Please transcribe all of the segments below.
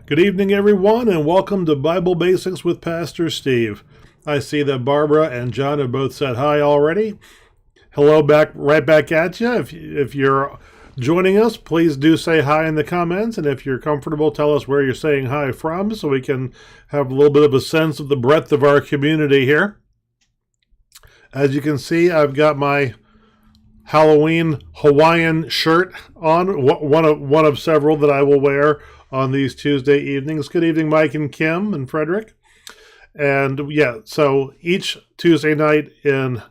Good evening, everyone, and welcome to Bible Basics with Pastor Steve. I see that Barbara and John have both said hi already. Hello right back at you. If you're joining us, please do say hi in the comments, and if you're comfortable, tell us where you're saying hi from so we can have a little bit of a sense of the breadth of our community here. As you can see, I've got my Halloween Hawaiian shirt on, one of several that I will wear on these Tuesday evenings. Good evening, Mike and Kim and Frederick. And yeah, so each Tuesday night in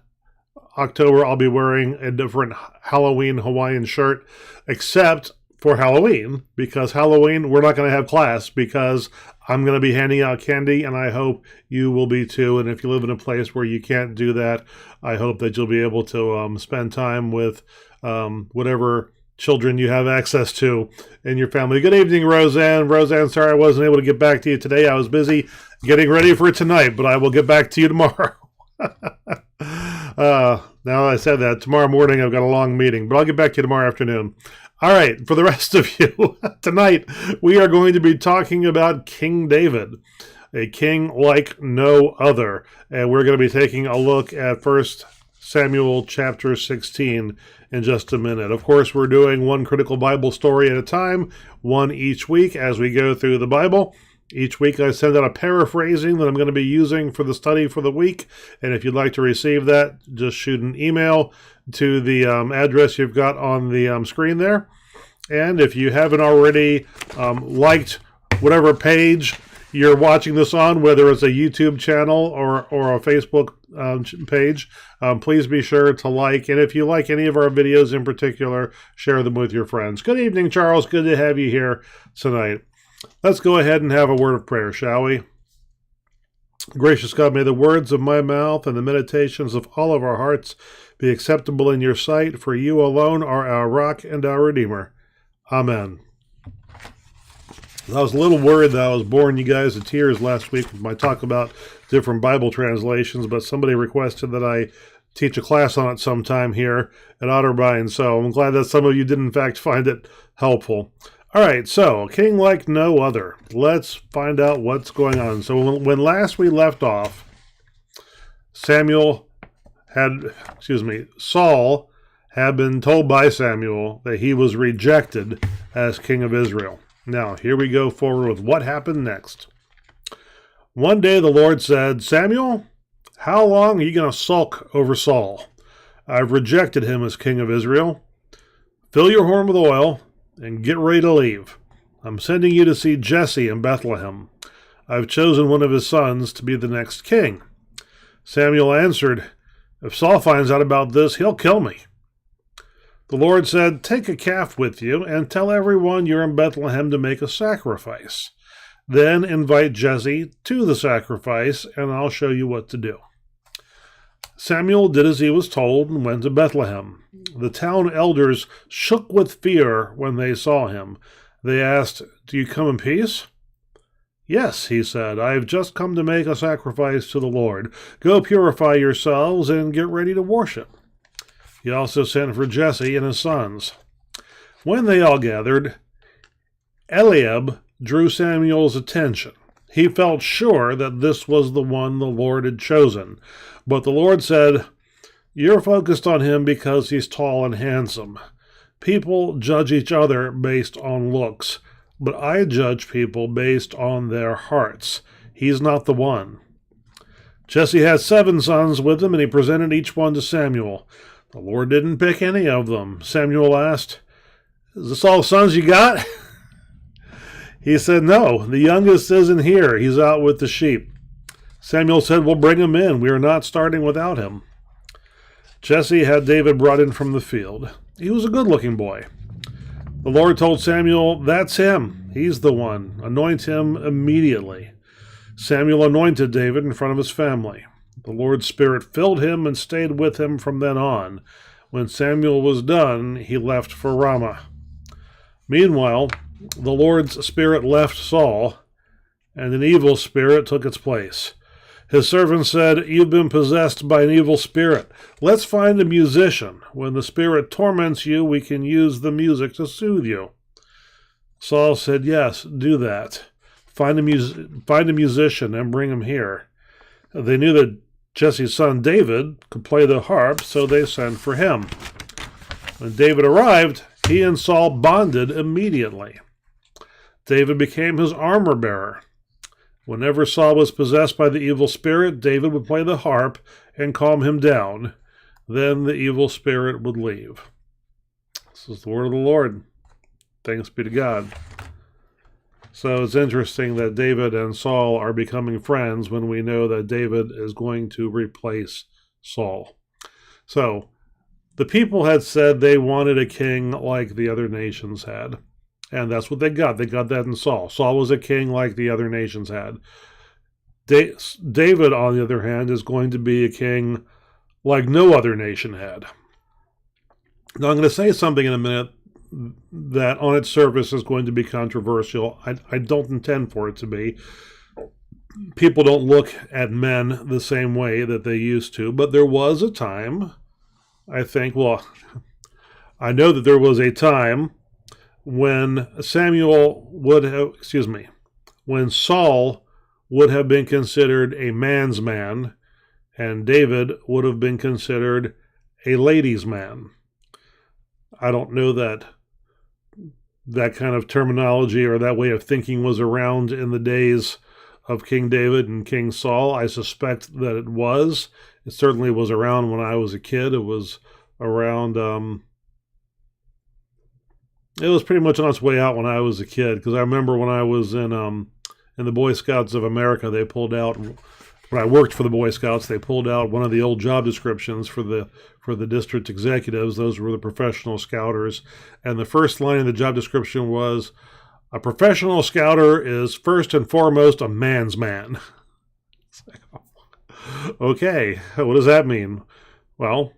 October, I'll be wearing a different Halloween Hawaiian shirt, except for Halloween, because Halloween, we're not going to have class because I'm going to be handing out candy, and I hope you will be too. And if you live in a place where you can't do that, I hope that you'll be able to spend time with whatever children you have access to in your family. Good evening, Roseanne. Roseanne, sorry I wasn't able to get back to you today. I was busy getting ready for tonight, but I will get back to you tomorrow. Now I said that, tomorrow morning I've got a long meeting, but I'll get back to you tomorrow afternoon. All right, for the rest of you, tonight we are going to be talking about King David, a king like no other. And we're going to be taking a look at 1 Samuel chapter 16 in just a minute. Of course, we're doing one critical Bible story at a time, one each week as we go through the Bible. Each week I send out a paraphrasing that I'm going to be using for the study for the week. And if you'd like to receive that, just shoot an email to the address you've got on the screen there. And if you haven't already liked whatever page you're watching this on, whether it's a YouTube channel or a Facebook page, please be sure to like. And if you like any of our videos in particular, share them with your friends. Good evening, Charles. Good to have you here tonight. Let's go ahead and have a word of prayer, shall we? Gracious God, may the words of my mouth and the meditations of all of our hearts be acceptable in your sight, for you alone are our rock and our Redeemer. Amen. I was a little worried that I was boring you guys to tears last week with my talk about different Bible translations, but somebody requested that I teach a class on it sometime here at Otterbein, so I'm glad that some of you did in fact find it helpful. All right, so king like no other. Let's find out what's going on. So when last we left off, Saul had been told by Samuel that he was rejected as king of Israel. Now, here we go forward with what happened next. One day the Lord said, Samuel, how long are you going to sulk over Saul? I've rejected him as king of Israel. Fill your horn with oil and get ready to leave. I'm sending you to see Jesse in Bethlehem. I've chosen one of his sons to be the next king. Samuel answered, if Saul finds out about this, he'll kill me. The Lord said, take a calf with you and tell everyone you're in Bethlehem to make a sacrifice. Then invite Jesse to the sacrifice, and I'll show you what to do. Samuel did as he was told and went to Bethlehem. The town elders shook with fear when they saw him. They asked, do you come in peace? Yes, he said, I have just come to make a sacrifice to the Lord. Go purify yourselves and get ready to worship. He also sent for Jesse and his sons. When they all gathered, Eliab drew Samuel's attention. He felt sure that this was the one the Lord had chosen. But the Lord said, you're focused on him because he's tall and handsome. People judge each other based on looks, but I judge people based on their hearts. He's not the one. Jesse had 7 sons with him, and he presented each one to Samuel. The Lord didn't pick any of them. Samuel asked, is this all the sons you got? He said, no, the youngest isn't here. He's out with the sheep. Samuel said, well, bring him in. We are not starting without him. Jesse had David brought in from the field. He was a good-looking boy. The Lord told Samuel, that's him. He's the one. Anoint him immediately. Samuel anointed David in front of his family. The Lord's Spirit filled him and stayed with him from then on. When Samuel was done, he left for Ramah. Meanwhile, the Lord's Spirit left Saul, and an evil spirit took its place. His servant said, you've been possessed by an evil spirit. Let's find a musician. When the spirit torments you, we can use the music to soothe you. Saul said, yes, do that. find a musician and bring him here. They knew that Jesse's son David could play the harp, so they sent for him. When David arrived, he and Saul bonded immediately. David became his armor bearer. Whenever Saul was possessed by the evil spirit, David would play the harp and calm him down. Then the evil spirit would leave. This is the word of the Lord. Thanks be to God. So it's interesting that David and Saul are becoming friends when we know that David is going to replace Saul. So the people had said they wanted a king like the other nations had. And that's what they got. They got that in Saul. Saul was a king like the other nations had. David, on the other hand, is going to be a king like no other nation had. Now, I'm going to say something in a minute that on its surface is going to be controversial. I don't intend for it to be. People don't look at men the same way that they used to, but there was a time, I know that there was a time when when Saul would have been considered a man's man, and David would have been considered a lady's man. I don't know that kind of terminology or that way of thinking was around in the days of King David and King Saul. I suspect that it was. It certainly was around when I was a kid. It was around, it was pretty much on its way out when I was a kid, because I remember when I was in the Boy Scouts of America, they pulled out, when I worked for the Boy Scouts, they pulled out one of the old job descriptions for the district executives. Those were the professional scouters. And the first line of the job description was, a professional scouter is first and foremost a man's man. Okay, what does that mean? Well,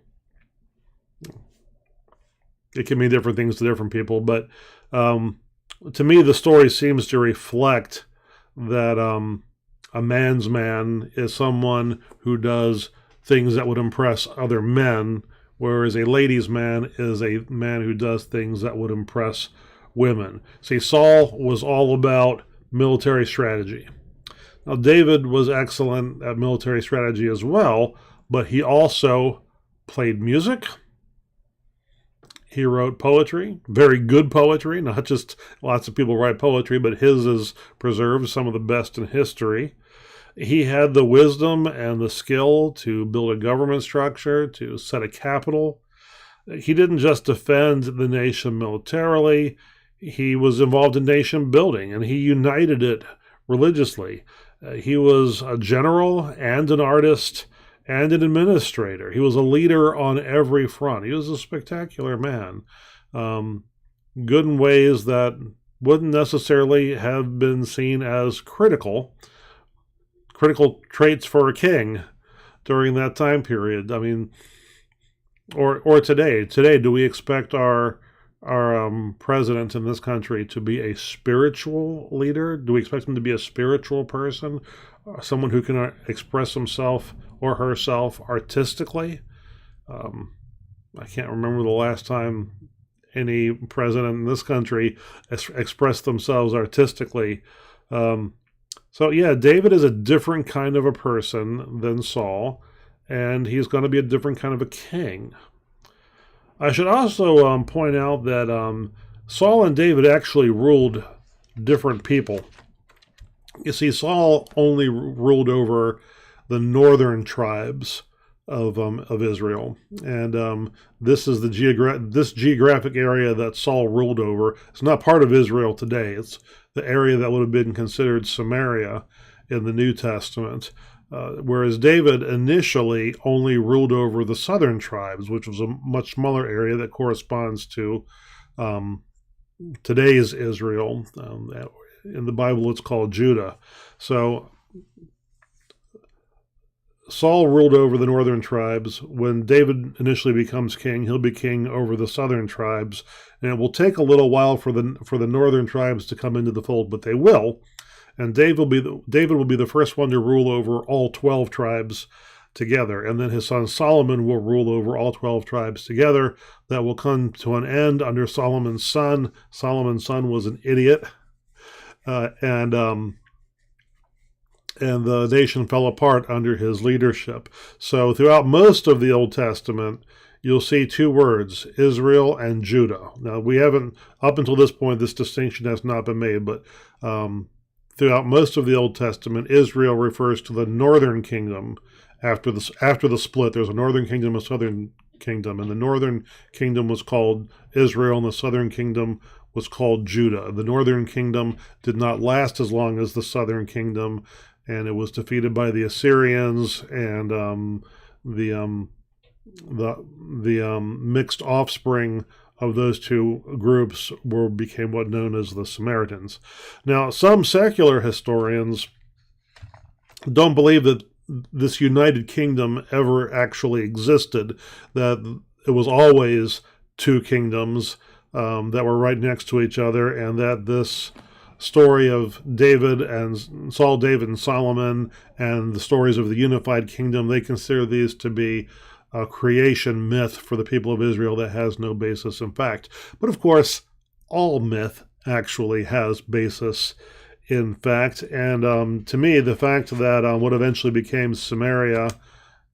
it can mean different things to different people, but to me, the story seems to reflect that a man's man is someone who does things that would impress other men, whereas a lady's man is a man who does things that would impress women. See, Saul was all about military strategy. Now, David was excellent at military strategy as well, but he also played music. He wrote poetry, very good poetry, not just lots of people write poetry, but his is preserved, some of the best in history. He had the wisdom and the skill to build a government structure, to set a capital. He didn't just defend the nation militarily. He was involved in nation building, and he united it religiously. He was a general and an artist and an administrator. He was a leader on every front. He was a spectacular man, good in ways that wouldn't necessarily have been seen as critical traits for a king during that time period. I mean, or today. Today, do we expect our president in this country to be a spiritual leader? Do we expect him to be a spiritual person, someone who can express himself or herself artistically? I can't remember the last time any president in this country expressed themselves artistically. So yeah, David is a different kind of a person than Saul, and he's going to be a different kind of a king. I should also point out that Saul and David actually ruled different people. You see, Saul only ruled over the northern tribes of Israel, and this is this geographic area that Saul ruled over. It's not part of Israel today. It's the area that would have been considered Samaria in the New Testament. Whereas David initially only ruled over the southern tribes, which was a much smaller area that corresponds to today's Israel. In the Bible, it's called Judah. So Saul ruled over the northern tribes. When David initially becomes king, he'll be king over the southern tribes, and it will take a little while for the northern tribes to come into the fold, but they will. And David will be the first one to rule over all 12 tribes together, and then his son Solomon will rule over all 12 tribes together. That will come to an end under Solomon's son. Solomon's son was an idiot, and and the nation fell apart under his leadership. So throughout most of the Old Testament, you'll see two words, Israel and Judah. Now, we haven't, up until this point, this distinction has not been made, but throughout most of the Old Testament, Israel refers to the northern kingdom. After the split, there's a northern kingdom, a southern kingdom, and the northern kingdom was called Israel, and the southern kingdom was called Judah. The northern kingdom did not last as long as the southern kingdom, and it was defeated by the Assyrians, and the mixed offspring of those two groups became what known as the Samaritans. Now, some secular historians don't believe that this united kingdom ever actually existed, that it was always two kingdoms that were right next to each other, and that this story of David and Saul, David, and Solomon, and the stories of the unified kingdom, they consider these to be a creation myth for the people of Israel that has no basis in fact. But of course, all myth actually has basis in fact. And to me, the fact that what eventually became Samaria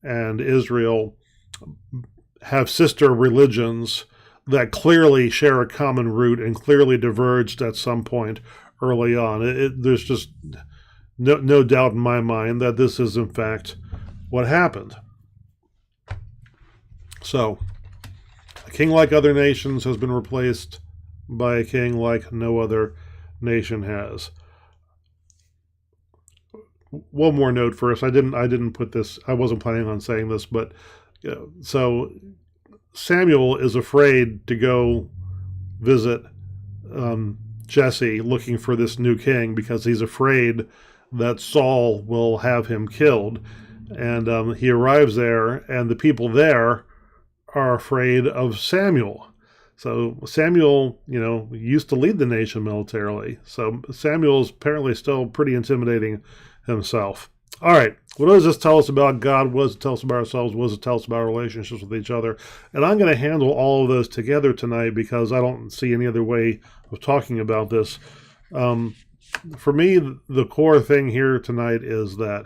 and Israel have sister religions that clearly share a common root and clearly diverged at some point early on. There's just no doubt in my mind that this is in fact what happened. So, a king like other nations has been replaced by a king like no other nation has. One more note first. I didn't put this. I wasn't planning on saying this, but so Samuel is afraid to go visit Jesse looking for this new king because he's afraid that Saul will have him killed. And he arrives there, and the people there are afraid of Samuel. So Samuel, used to lead the nation militarily. So Samuel's apparently still pretty intimidating himself. All right, what does this tell us about God? What does it tell us about ourselves? What does it tell us about our relationships with each other? And I'm going to handle all of those together tonight because I don't see any other way of talking about this. For me, the core thing here tonight is that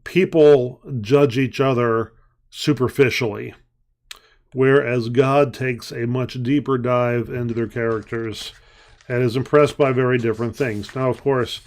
people judge each other superficially, whereas God takes a much deeper dive into their characters and is impressed by very different things. Now, of course,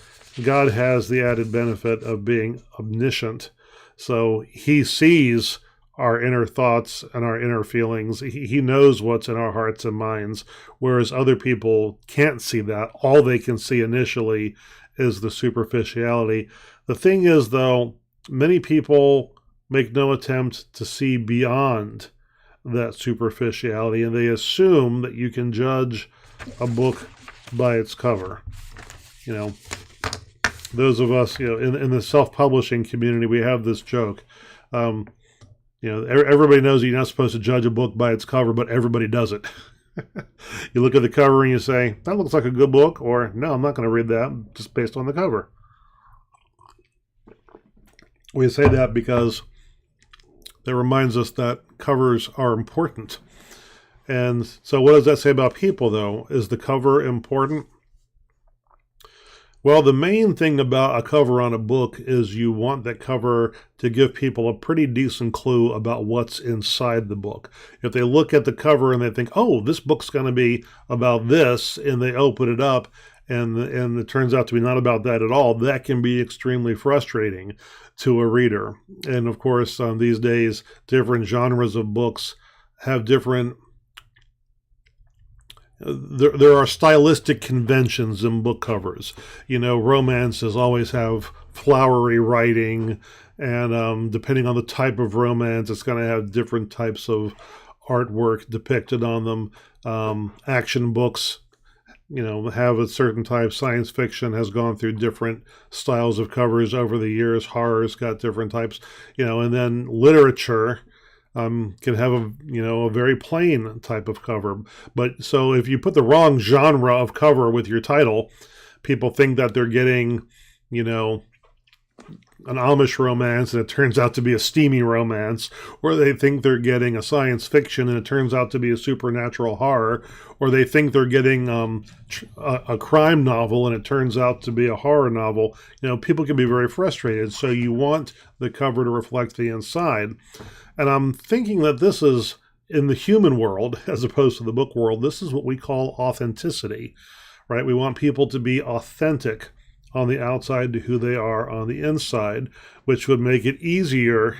God has the added benefit of being omniscient, so he sees our inner thoughts and our inner feelings. He knows what's in our hearts and minds, whereas other people can't see that. All they can see initially is the superficiality. The thing is, though, many people make no attempt to see beyond that superficiality, and they assume that you can judge a book by its cover. Those of us, in the self-publishing community, we have this joke. Everybody knows you're not supposed to judge a book by its cover, but everybody does it. You look at the cover and you say, that looks like a good book, or no, I'm not going to read that just based on the cover. We say that because that reminds us that covers are important. And so what does that say about people, though? Is the cover important? Well, the main thing about a cover on a book is you want that cover to give people a pretty decent clue about what's inside the book. If they look at the cover and they think, oh, this book's going to be about this, and they open it up and it turns out to be not about that at all, that can be extremely frustrating to a reader. And of course, these days, different genres of books have different... There are stylistic conventions in book covers. Romances always have flowery writing, and depending on the type of romance, it's going to have different types of artwork depicted on them. Action books, have a certain type. Science fiction has gone through different styles of covers over the years. Horror's got different types, and then literature can have a very plain type of cover. But so if you put the wrong genre of cover with your title, people think that they're getting, an Amish romance and it turns out to be a steamy romance, or they think they're getting a science fiction and it turns out to be a supernatural horror, or they think they're getting a crime novel and it turns out to be a horror novel. People can be very frustrated. So you want the cover to reflect the inside. And I'm thinking that this is, in the human world, as opposed to the book world, this is what we call authenticity, right? We want people to be authentic on the outside to who they are on the inside, which would make it easier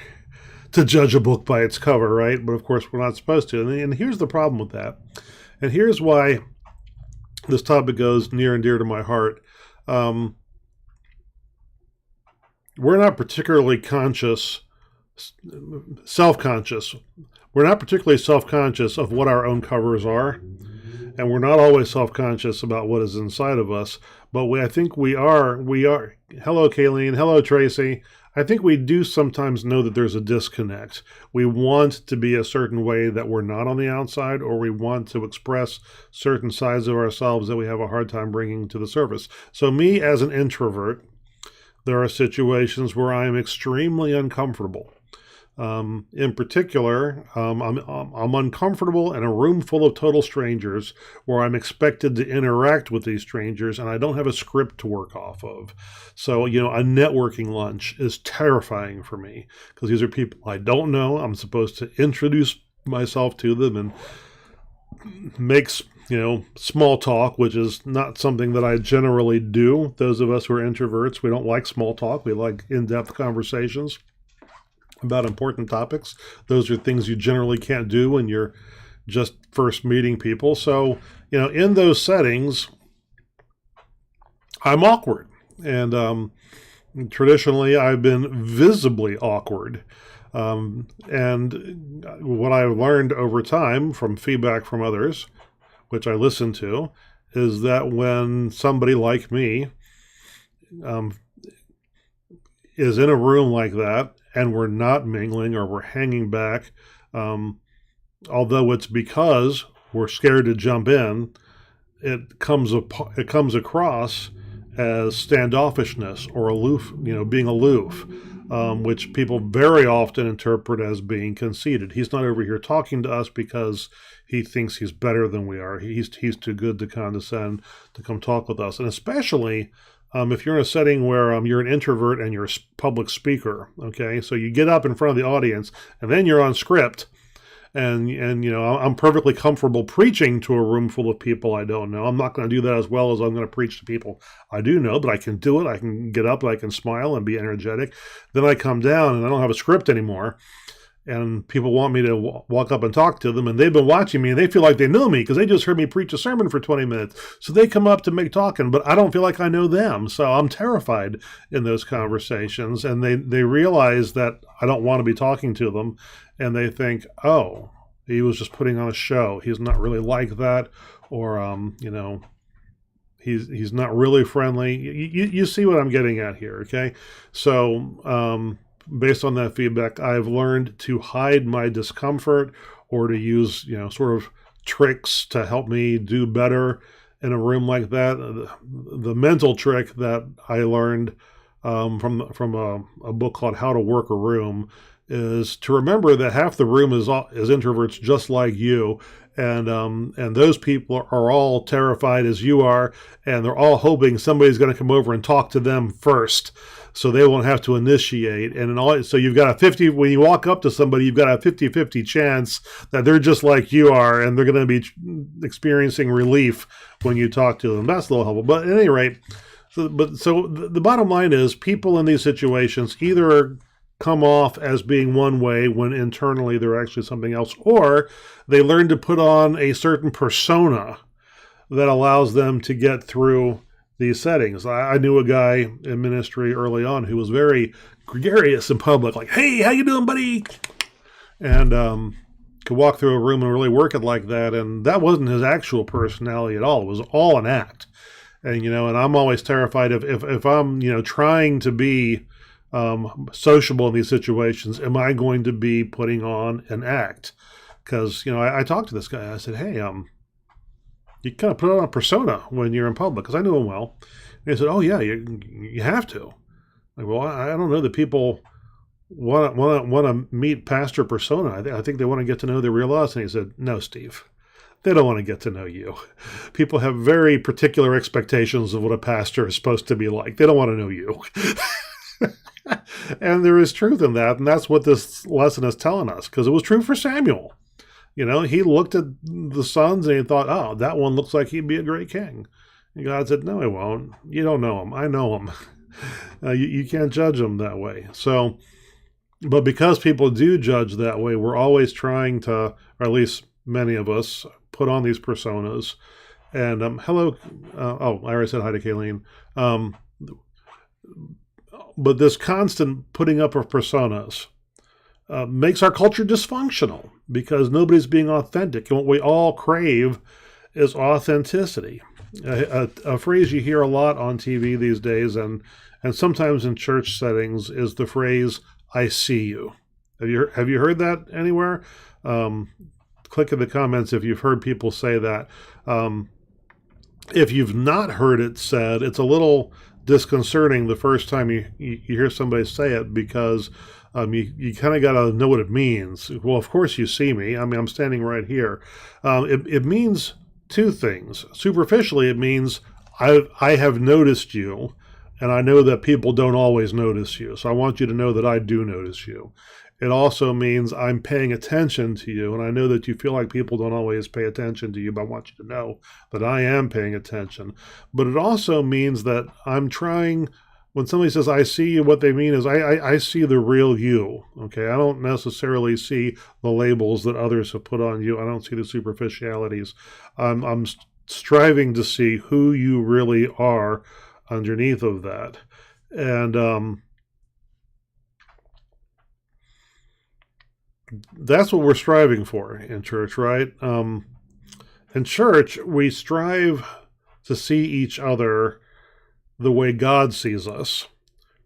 to judge a book by its cover, right? But of course, we're not supposed to. And here's the problem with that. And here's why this topic goes near and dear to my heart. We're not particularly self-conscious. We're not particularly self-conscious of what our own covers are. And we're not always self-conscious about what is inside of us, but I think we are. Hello, Kayleen. Hello, Tracy. I think we do sometimes know that there's a disconnect. We want to be a certain way that we're not on the outside, or we want to express certain sides of ourselves that we have a hard time bringing to the surface. So me as an introvert, there are situations where I am extremely uncomfortable. In particular, I'm uncomfortable in a room full of total strangers where I'm expected to interact with these strangers and I don't have a script to work off of. So, a networking lunch is terrifying for me because these are people I don't know. I'm supposed to introduce myself to them and make, small talk, which is not something that I generally do. Those of us who are introverts, we don't like small talk. We like in-depth conversations about important topics. Those are things you generally can't do when you're just first meeting people. So, in those settings, I'm awkward. And traditionally, I've been visibly awkward. And what I've learned over time from feedback from others, which I listen to, is that when somebody like me is in a room like that, and we're not mingling or we're hanging back, although it's because we're scared to jump in, it comes across as standoffishness or aloof, being aloof, which people very often interpret as being conceited. He's not over here talking to us because he thinks he's better than we are. He's too good to condescend to come talk with us, and especially if you're in a setting where you're an introvert and you're a public speaker, okay? So you get up in front of the audience and then you're on script and I'm perfectly comfortable preaching to a room full of people I don't know. I'm not going to do that as well as I'm going to preach to people I do know, but I can do it. I can get up, I can smile and be energetic. Then I come down and I don't have a script anymore. And people want me to walk up and talk to them, and they've been watching me, and they feel like they know me because they just heard me preach a sermon for 20 minutes. So they come up to make talking, but I don't feel like I know them. So I'm terrified in those conversations, and they realize that I don't want to be talking to them, and they think, oh, he was just putting on a show. He's not really like that, or he's not really friendly. You see what I'm getting at here, okay? So based on that feedback, I've learned to hide my discomfort or to use, sort of tricks to help me do better in a room like that. The mental trick that I learned from a book called How to Work a Room is to remember that half the room is introverts just like you. And those people are all terrified as you are, and they're all hoping somebody's going to come over and talk to them first, so they won't have to initiate. So you've got a 50, when you walk up to somebody, you've got a 50-50 chance that they're just like you are, and they're going to be experiencing relief when you talk to them. That's a little helpful. But at any rate, so the bottom line is people in these situations either come off as being one way when internally they're actually something else, or they learn to put on a certain persona that allows them to get through these settings. I knew a guy in ministry early on who was very gregarious in public, like, hey, how you doing, buddy? And could walk through a room and really work it like that, and that wasn't his actual personality at all. It was all an act. And, and I'm always terrified if I'm, trying to be sociable in these situations, am I going to be putting on an act? Because, I talked to this guy. I said, hey, you kind of put on a persona when you're in public, because I knew him well. And he said, oh, yeah, you have to. Like, well, I don't know that people want to meet pastor persona. I think they want to get to know the real us. And he said, no, Steve, they don't want to get to know you. People have very particular expectations of what a pastor is supposed to be like. They don't want to know you. And there is truth in that. And that's what this lesson is telling us, because it was true for Samuel. You know, he looked at the sons and he thought, oh, that one looks like he'd be a great king. And God said, no, he won't. You don't know him. I know him. You can't judge him that way. So, but because people do judge that way, we're always trying to, or at least many of us, put on these personas. And hello, I already said hi to Kayleen. But this constant putting up of personas makes our culture dysfunctional, because nobody's being authentic. And what we all crave is authenticity. A phrase you hear a lot on TV these days, and sometimes in church settings, is the phrase, I see you. Have you heard that anywhere? Click in the comments if you've heard people say that. If you've not heard it said, it's a little disconcerting the first time you hear somebody say it, because you kind of got to know what it means. Well, of course you see me. I mean, I'm standing right here. It means two things. Superficially, it means I have noticed you, and I know that people don't always notice you. So I want you to know that I do notice you. It also means I'm paying attention to you, and I know that you feel like people don't always pay attention to you, but I want you to know that I am paying attention. But it also means that I'm trying, when somebody says, I see you, what they mean is I see the real you, okay? I don't necessarily see the labels that others have put on you. I don't see the superficialities. I'm striving to see who you really are underneath of that. And that's what we're striving for in church, right? In church, we strive to see each other the way God sees us,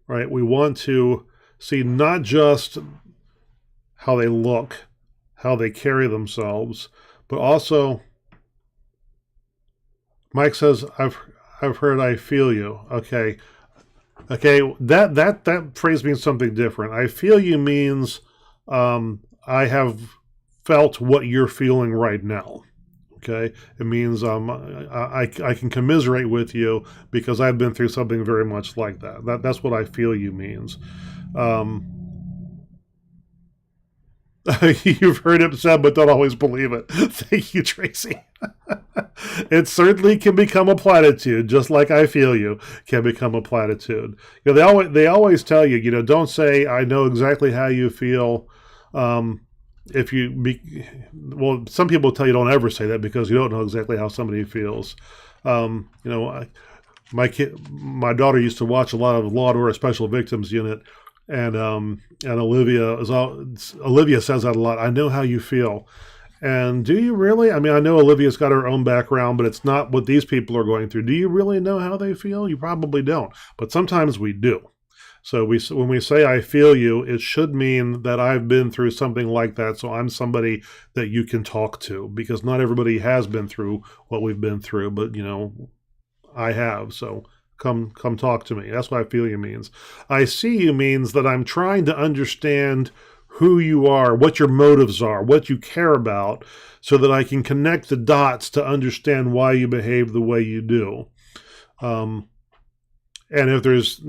right? We want to see not just how they look, how they carry themselves, but also, Mike says, I've heard I feel you. Okay, that phrase means something different. I feel you means I have felt what you're feeling right now. Okay, it means I can commiserate with you because I've been through something very much like that. That's what I feel you means. You've heard it said, but don't always believe it. Thank you, Tracy. It certainly can become a platitude, just like I feel you can become a platitude. You know, they always tell you, don't say I know exactly how you feel. Some people tell you don't ever say that because you don't know exactly how somebody feels. My daughter used to watch a lot of Law and Order Special Victims Unit, and Olivia says that a lot. I know how you feel. And do you really? I mean, I know Olivia's got her own background, but it's not what these people are going through. Do you really know how they feel? You probably don't, but sometimes we do. So when we say I feel you, it should mean that I've been through something like that, so I'm somebody that you can talk to, because not everybody has been through what we've been through, but I have. So come talk to me. That's what I feel you means. I see you means that I'm trying to understand who you are, what your motives are, what you care about, so that I can connect the dots to understand why you behave the way you do. And if there's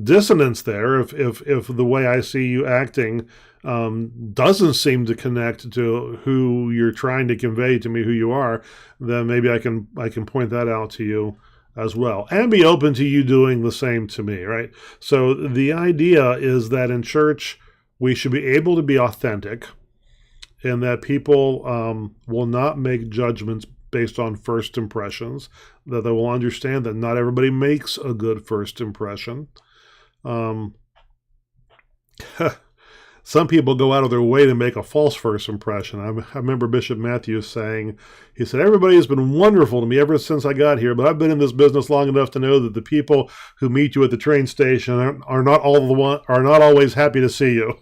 dissonance there, if the way I see you acting doesn't seem to connect to who you're trying to convey to me who you are, then maybe I can point that out to you as well, and be open to you doing the same to me, right? So the idea is that in church, we should be able to be authentic, and that people will not make judgments based on first impressions, that they will understand that not everybody makes a good first impression. Some people go out of their way to make a false first impression. I remember Bishop Matthews saying, he said, everybody has been wonderful to me ever since I got here, but I've been in this business long enough to know that the people who meet you at the train station are not always happy to see you.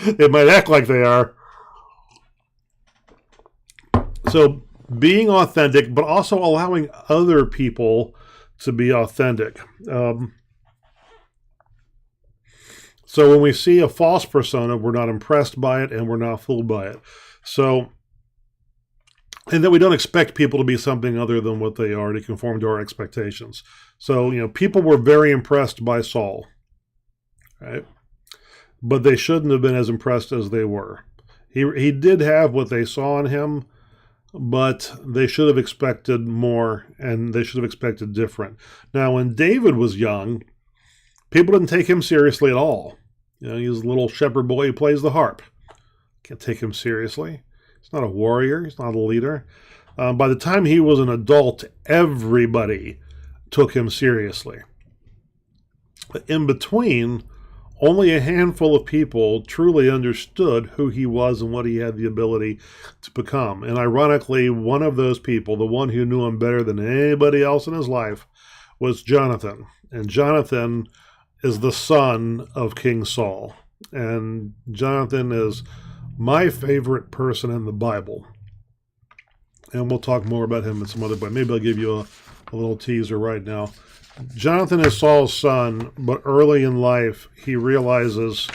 They might act like they are. So being authentic, but also allowing other people to be authentic. So when we see a false persona, we're not impressed by it and we're not fooled by it. So, and that we don't expect people to be something other than what they are, to conform to our expectations. So, people were very impressed by Saul, right? But they shouldn't have been as impressed as they were. He did have what they saw in him, but they should have expected more, and they should have expected different. Now, when David was young, people didn't take him seriously at all. He's a little shepherd boy who plays the harp. Can't take him seriously. He's not a warrior. He's not a leader. By the time he was an adult, everybody took him seriously. But in between, only a handful of people truly understood who he was and what he had the ability to become. And ironically, one of those people, the one who knew him better than anybody else in his life, was Jonathan. And Jonathan is the son of King Saul. And Jonathan is my favorite person in the Bible. And we'll talk more about him in some other point. Maybe I'll give you a little teaser right now. Jonathan is Saul's son, but early in life, he realizes,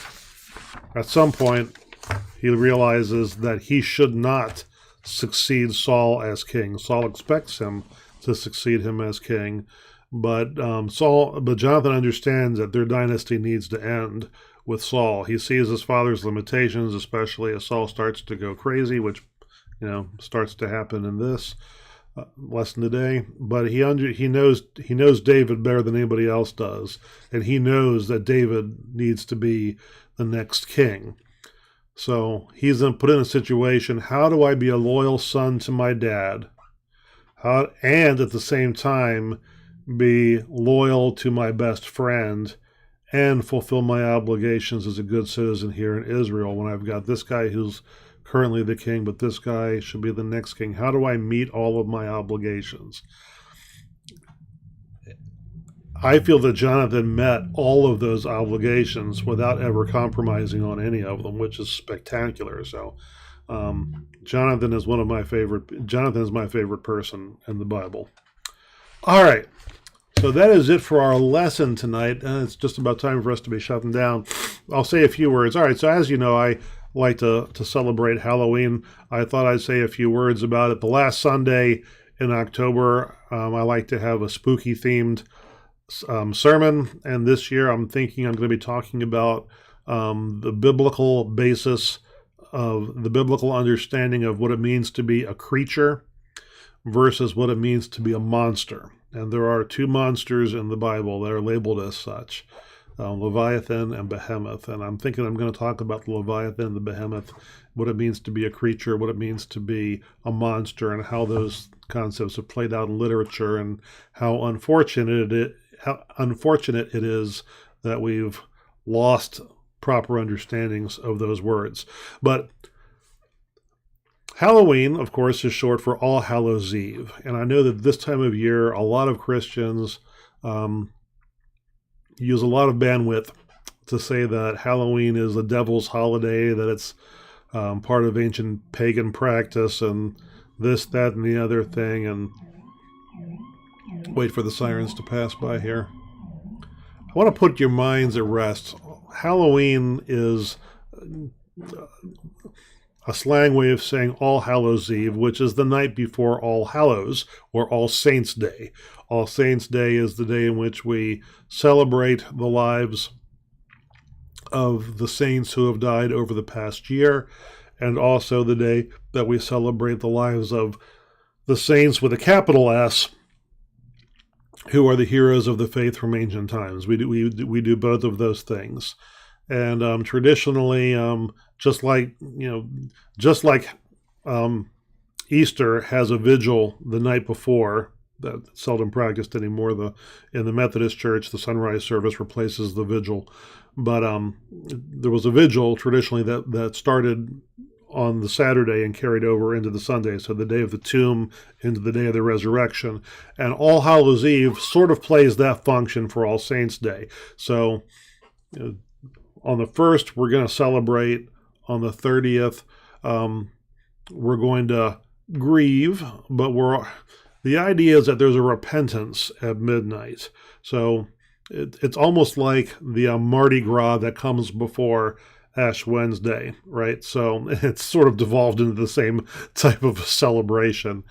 at some point, that he should not succeed Saul as king. Saul expects him to succeed him as king, but Jonathan understands that their dynasty needs to end with Saul. He sees his father's limitations, especially as Saul starts to go crazy, which starts to happen in this lesson today. But he knows David better than anybody else does, and he knows that David needs to be the next king. So he's then put in a situation: how do I be a loyal son to my dad, and at the same time be loyal to my best friend, and fulfill my obligations as a good citizen here in Israel when I've got this guy who's currently the king, but this guy should be the next king? How do I meet all of my obligations? I feel that Jonathan met all of those obligations without ever compromising on any of them, which is spectacular. So Jonathan is my favorite person in the Bible. All right. So that is it for our lesson tonight. It's just about time for us to be shutting down. I'll say a few words. All right. So as you know, I like to celebrate Halloween. I thought I'd say a few words about it. The last Sunday in October, I like to have a spooky themed sermon. And this year I'm thinking I'm going to be talking about the biblical basis of the biblical understanding of what it means to be a creature versus what it means to be a monster. And there are two monsters in the Bible that are labeled as such. Leviathan and Behemoth. And I'm thinking I'm going to talk about the Leviathan and the Behemoth, what it means to be a creature, what it means to be a monster, and how those concepts have played out in literature, and how unfortunate it is that we've lost proper understandings of those words. But Halloween, of course, is short for All Hallows Eve. And I know that this time of year, a lot of Christians use a lot of bandwidth to say that Halloween is the devil's holiday, that it's part of ancient pagan practice, and this, that, and the other thing. And wait for the sirens to pass by here. I want to put your minds at rest. Halloween is a slang way of saying All Hallows Eve, which is the night before All Hallows, or All Saints' Day. All Saints' Day is the day in which we celebrate the lives of the saints who have died over the past year, and also the day that we celebrate the lives of the saints with a capital S, who are the heroes of the faith from ancient times. We do both of those things. And traditionally, just like Easter has a vigil the night before, that's seldom practiced anymore. In the Methodist Church, the sunrise service replaces the vigil. But there was a vigil traditionally that started on the Saturday and carried over into the Sunday, so the day of the tomb into the day of the resurrection. And All Hallows Eve sort of plays that function for All Saints' Day. So on the 1st, we're going to celebrate. On the 30th, we're going to grieve, but the idea is that there's a repentance at midnight. So it's almost like the Mardi Gras that comes before Ash Wednesday, right? So it's sort of devolved into the same type of celebration.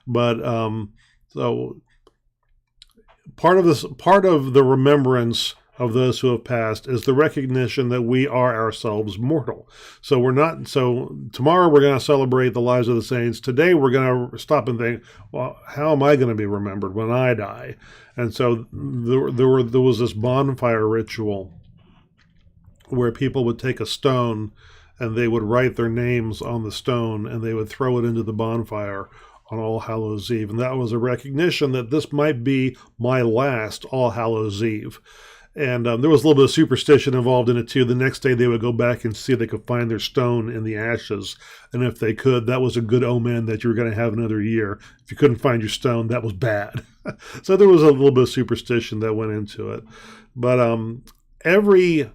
But so part of the remembrance of those who have passed is the recognition that we are ourselves mortal. So we're not. So tomorrow we're going to celebrate the lives of the saints. Today we're going to stop and think, well, how am I going to be remembered when I die? And so there was this bonfire ritual where people would take a stone and they would write their names on the stone and they would throw it into the bonfire on All Hallows Eve. And that was a recognition that this might be my last All Hallows Eve. And there was a little bit of superstition involved in it too. The next day they would go back and see if they could find their stone in the ashes. And if they could, that was a good omen that you were going to have another year. If you couldn't find your stone, that was bad. So there was a little bit of superstition that went into it. But every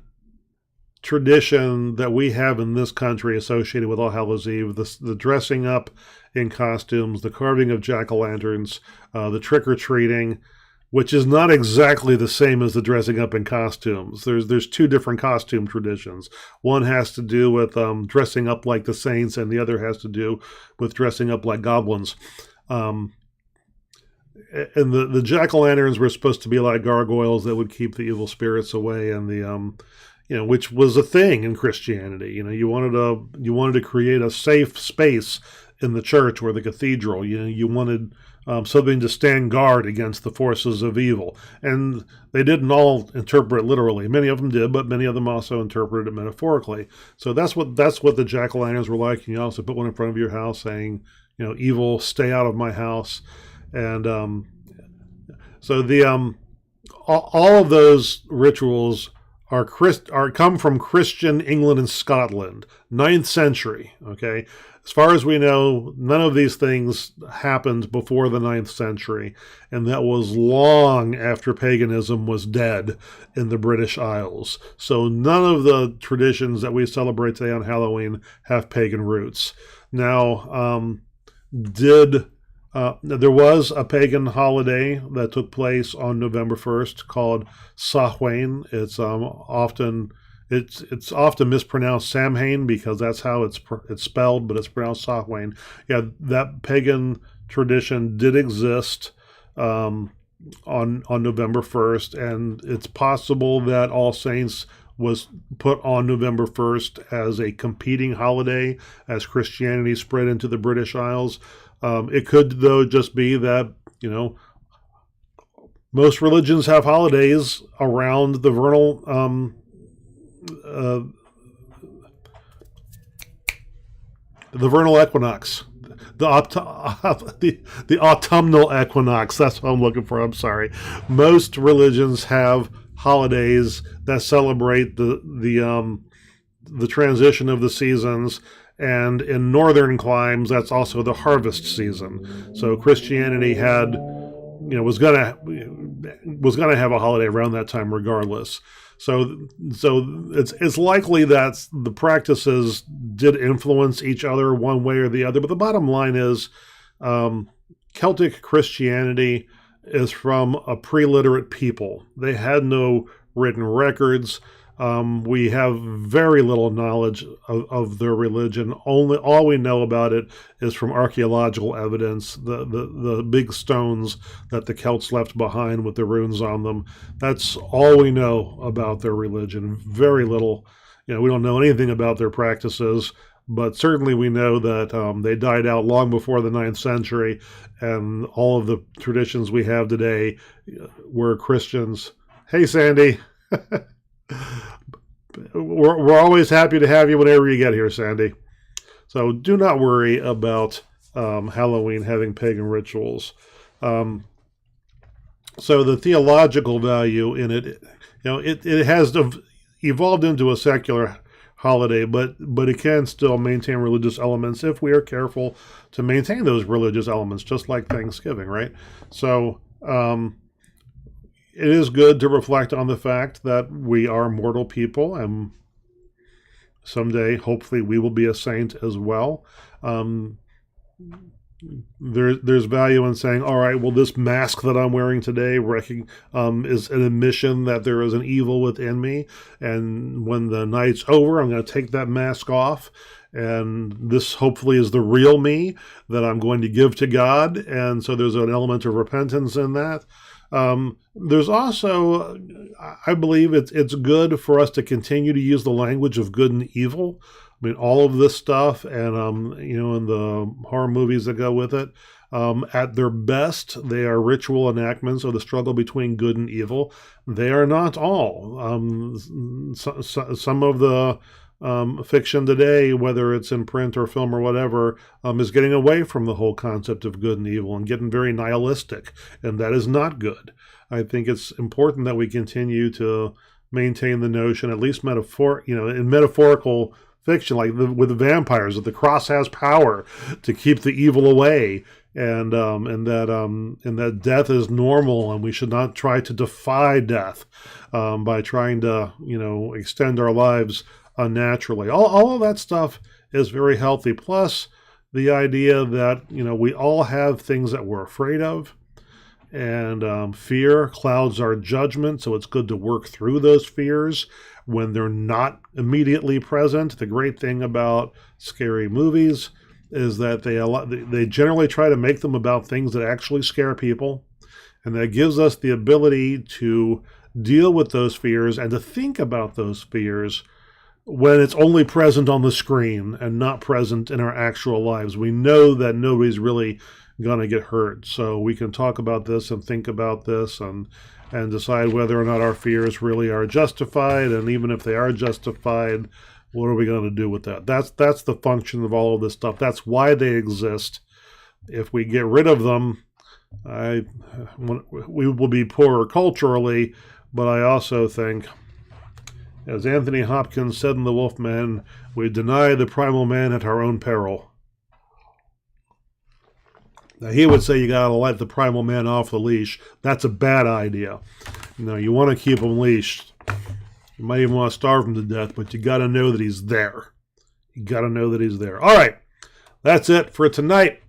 tradition that we have in this country associated with All Hallows Eve, the dressing up in costumes, the carving of jack-o'-lanterns, the trick-or-treating, which is not exactly the same as the dressing up in costumes. There's two different costume traditions. One has to do with dressing up like the saints, and the other has to do with dressing up like goblins. And the jack-o'-lanterns were supposed to be like gargoyles that would keep the evil spirits away, and which was a thing in Christianity. You wanted to create a safe space in the church or the cathedral. You wanted something to stand guard against the forces of evil. And they didn't all interpret it literally. Many of them did, but many of them also interpreted it metaphorically. So that's what the jack-o'-lanterns were like. You also put one in front of your house saying, evil, stay out of my house. And so all of those rituals are come from Christian England and Scotland, 9th century. Okay, as far as we know, none of these things happened before the 9th century, and that was long after paganism was dead in the British Isles. So none of the traditions that we celebrate today on Halloween have pagan roots. Now, there was a pagan holiday that took place on November 1st called Samhain. It's often mispronounced Samhain because that's how it's spelled, but it's pronounced Samhain. Yeah, that pagan tradition did exist on November 1st, and it's possible that All Saints was put on November 1st as a competing holiday as Christianity spread into the British Isles. It could, though, just be that, most religions have holidays around the vernal equinox, the autumnal equinox. That's what I'm looking for. I'm sorry. Most religions have holidays that celebrate the transition of the seasons. And in northern climes, that's also the harvest season. So Christianity was gonna have a holiday around that time, regardless. So it's likely that the practices did influence each other one way or the other. But the bottom line is, Celtic Christianity is from a pre-literate people. They had no written records. We have very little knowledge of their religion. All we know about it is from archaeological evidence, the big stones that the Celts left behind with the runes on them. That's all we know about their religion. Very little. We don't know anything about their practices, but certainly we know that they died out long before the 9th century, and all of the traditions we have today were Christians. Hey, Sandy. We're always happy to have you whenever you get here, Sandy. So do not worry about Halloween having pagan rituals. So the theological value in it, it has evolved into a secular holiday, but it can still maintain religious elements if we are careful to maintain those religious elements, just like Thanksgiving, right? So it is good to reflect on the fact that we are mortal people, and someday, hopefully, we will be a saint as well. there's value in saying, all right, well, this mask that I'm wearing today is an admission that there is an evil within me. And when the night's over, I'm going to take that mask off. And this hopefully is the real me that I'm going to give to God. And so there's an element of repentance in that. There's also, I believe it's good for us to continue to use the language of good and evil. I mean, all of this stuff, and and the horror movies that go with it, at their best, they are ritual enactments of the struggle between good and evil. They are not all. Some of the fiction today, whether it's in print or film or whatever, is getting away from the whole concept of good and evil and getting very nihilistic, and that is not good. I think it's important that we continue to maintain the notion, at least in metaphorical fiction, like with the vampires, that the cross has power to keep the evil away, and that death is normal, and we should not try to defy death by trying to extend our lives unnaturally. All of that stuff is very healthy. Plus, the idea that we all have things that we're afraid of, and fear clouds our judgment, so it's good to work through those fears when they're not immediately present. The great thing about scary movies is that they generally try to make them about things that actually scare people, and that gives us the ability to deal with those fears and to think about those fears when it's only present on the screen and not present in our actual lives. We know that nobody's really going to get hurt, so we can talk about this and think about this and decide whether or not our fears really are justified, and even if they are justified, what are we going to do with that? That's the function of all of this stuff. That's why they exist. If we get rid of them, we will be poorer culturally, but I also think, as Anthony Hopkins said in The Wolf Man, we deny the primal man at our own peril. Now, he would say you got to let the primal man off the leash. That's a bad idea. You want to keep him leashed. You might even want to starve him to death, but you got to know that he's there. You got to know that he's there. All right, that's it for tonight.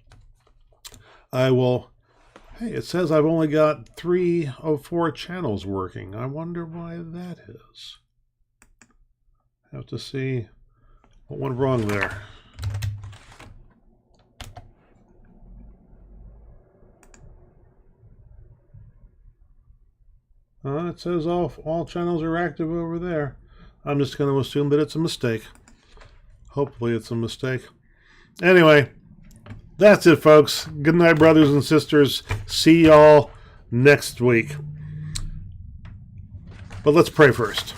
Hey, it says I've only got 3 of 4 channels working. I wonder why that is. Have to see what went wrong there. It says all channels are active over there. I'm just going to assume that it's a mistake. Hopefully it's a mistake. Anyway, that's it, folks. Good night, brothers and sisters. See y'all next week. But let's pray first.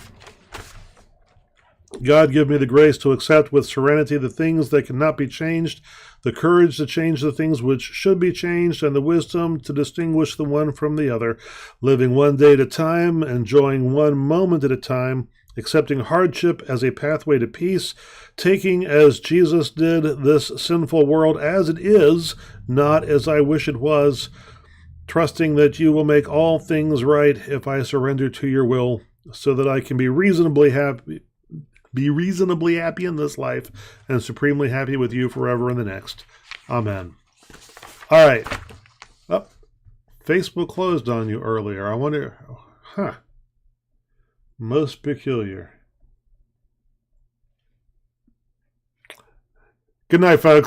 God, give me the grace to accept with serenity the things that cannot be changed, the courage to change the things which should be changed, and the wisdom to distinguish the one from the other, living one day at a time, enjoying one moment at a time, accepting hardship as a pathway to peace, taking, as Jesus did, this sinful world as it is, not as I wish it was, trusting that you will make all things right if I surrender to your will, so that I can be reasonably happy in this life and supremely happy with you forever in the next. Amen. All right. Oh, Facebook closed on you earlier. I wonder, most peculiar. Good night, folks.